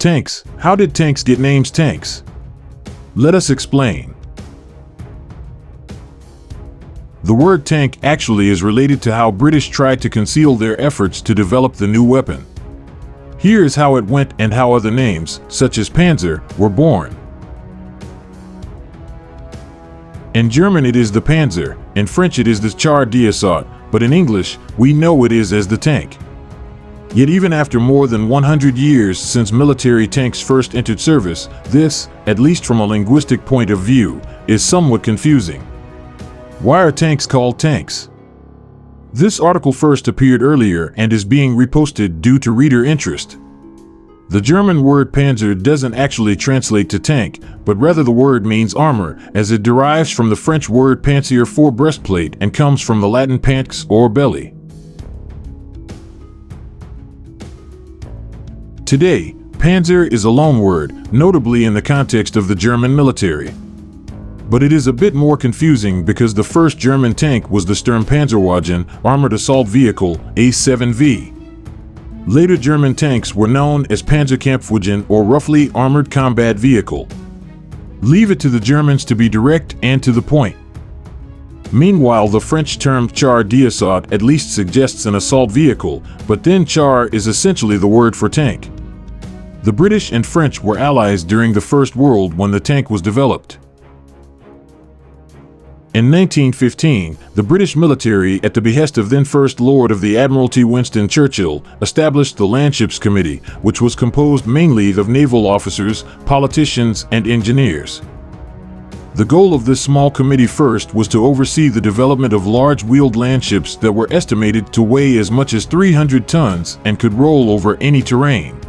Tanks. How did tanks get names tanks? Let us explain. The word tank actually is related to how British tried to conceal their efforts to develop the new weapon. Here is how it went and how other names, such as Panzer, were born. In German it is the Panzer, in French it is the char d'assaut, but in English, we know it is as the tank. Yet even after more than 100 years since military tanks first entered service, this, at least from a linguistic point of view, is somewhat confusing. Why are tanks called tanks? This article first appeared earlier and is being reposted due to reader interest. The German word Panzer doesn't actually translate to tank, but rather the word means armor, as it derives from the French word pansier for breastplate and comes from the Latin pans or belly. Today, Panzer is a loan word, notably in the context of the German military. But it is a bit more confusing because the first German tank was the Sturmpanzerwagen, armored assault vehicle, A7V. Later German tanks were known as Panzerkampfwagen or roughly armored combat vehicle. Leave it to the Germans to be direct and to the point. Meanwhile, the French term char d'assaut at least suggests an assault vehicle, but then char is essentially the word for tank. The British and French were allies during the First World when the tank was developed. In 1915, the British military, at the behest of then First Lord of the Admiralty Winston Churchill, established the Landships Committee, which was composed mainly of naval officers, politicians, and engineers. The goal of this small committee first was to oversee the development of large-wheeled landships that were estimated to weigh as much as 300 tons and could roll over any terrain.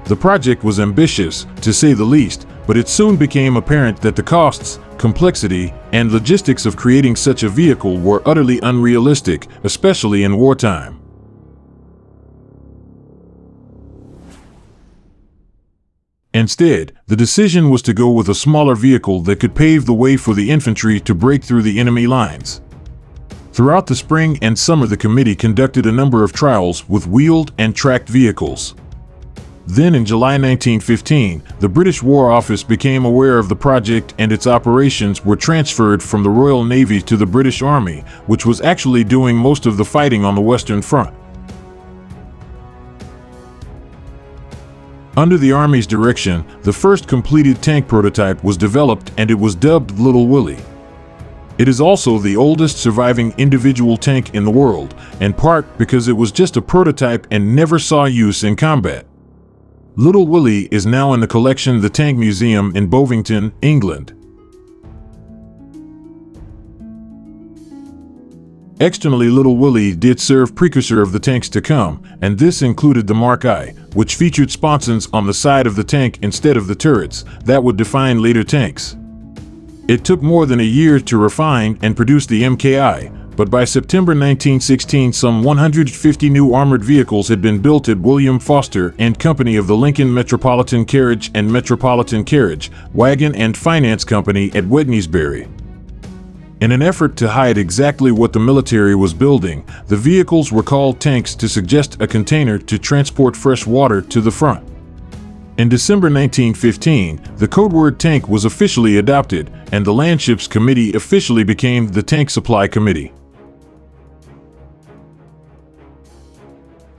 The project was ambitious, to say the least, but it soon became apparent that the costs, complexity, and logistics of creating such a vehicle were utterly unrealistic, especially in wartime. Instead, the decision was to go with a smaller vehicle that could pave the way for the infantry to break through the enemy lines. Throughout the spring and summer, the committee conducted a number of trials with wheeled and tracked vehicles. Then in July 1915, the British War Office became aware of the project and its operations were transferred from the Royal Navy to the British Army, which was actually doing most of the fighting on the Western Front. Under the Army's direction, the first completed tank prototype was developed and it was dubbed Little Willie. It is also the oldest surviving individual tank in the world, in part because it was just a prototype and never saw use in combat. Little Willie is now in the collection of the Tank Museum in Bovington, England. Externally, Little Willie did serve precursor of the tanks to come, and this included the Mark I, which featured sponsons on the side of the tank instead of the turrets that would define later tanks. It took more than a year to refine and produce the MKI, but by September 1916 some 150 new armored vehicles had been built at William Foster and Company of the Lincoln Metropolitan Carriage and Metropolitan Carriage, Wagon and Finance Company at Wednesbury. In an effort to hide exactly what the military was building, the vehicles were called tanks to suggest a container to transport fresh water to the front. In December 1915, the codeword tank was officially adopted, and the Landships Committee officially became the Tank Supply Committee.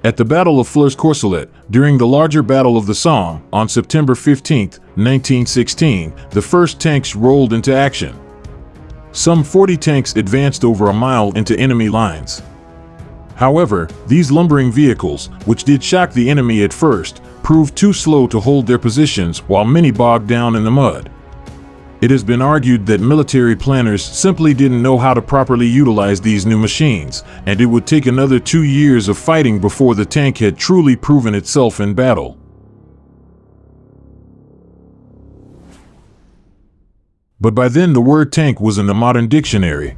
At the Battle of Flers-Courcelette, during the larger Battle of the Somme, on September 15, 1916, the first tanks rolled into action. Some 40 tanks advanced over a mile into enemy lines. However, these lumbering vehicles, which did shock the enemy at first, proved too slow to hold their positions while many bogged down in the mud. It has been argued that military planners simply didn't know how to properly utilize these new machines, and it would take another 2 years of fighting before the tank had truly proven itself in battle. But by then the word tank was in the modern dictionary.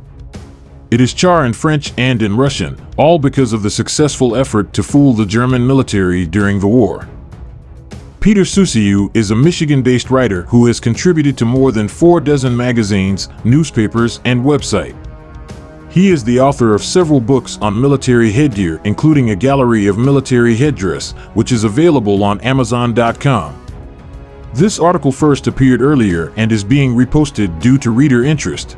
It is char in French and in Russian, all because of the successful effort to fool the German military during the war. Peter Soussieu is a Michigan-based writer who has contributed to more than 4 dozen magazines, newspapers, and websites. He is the author of several books on military headgear, including a gallery of military headdress, which is available on Amazon.com. This article first appeared earlier and is being reposted due to reader interest.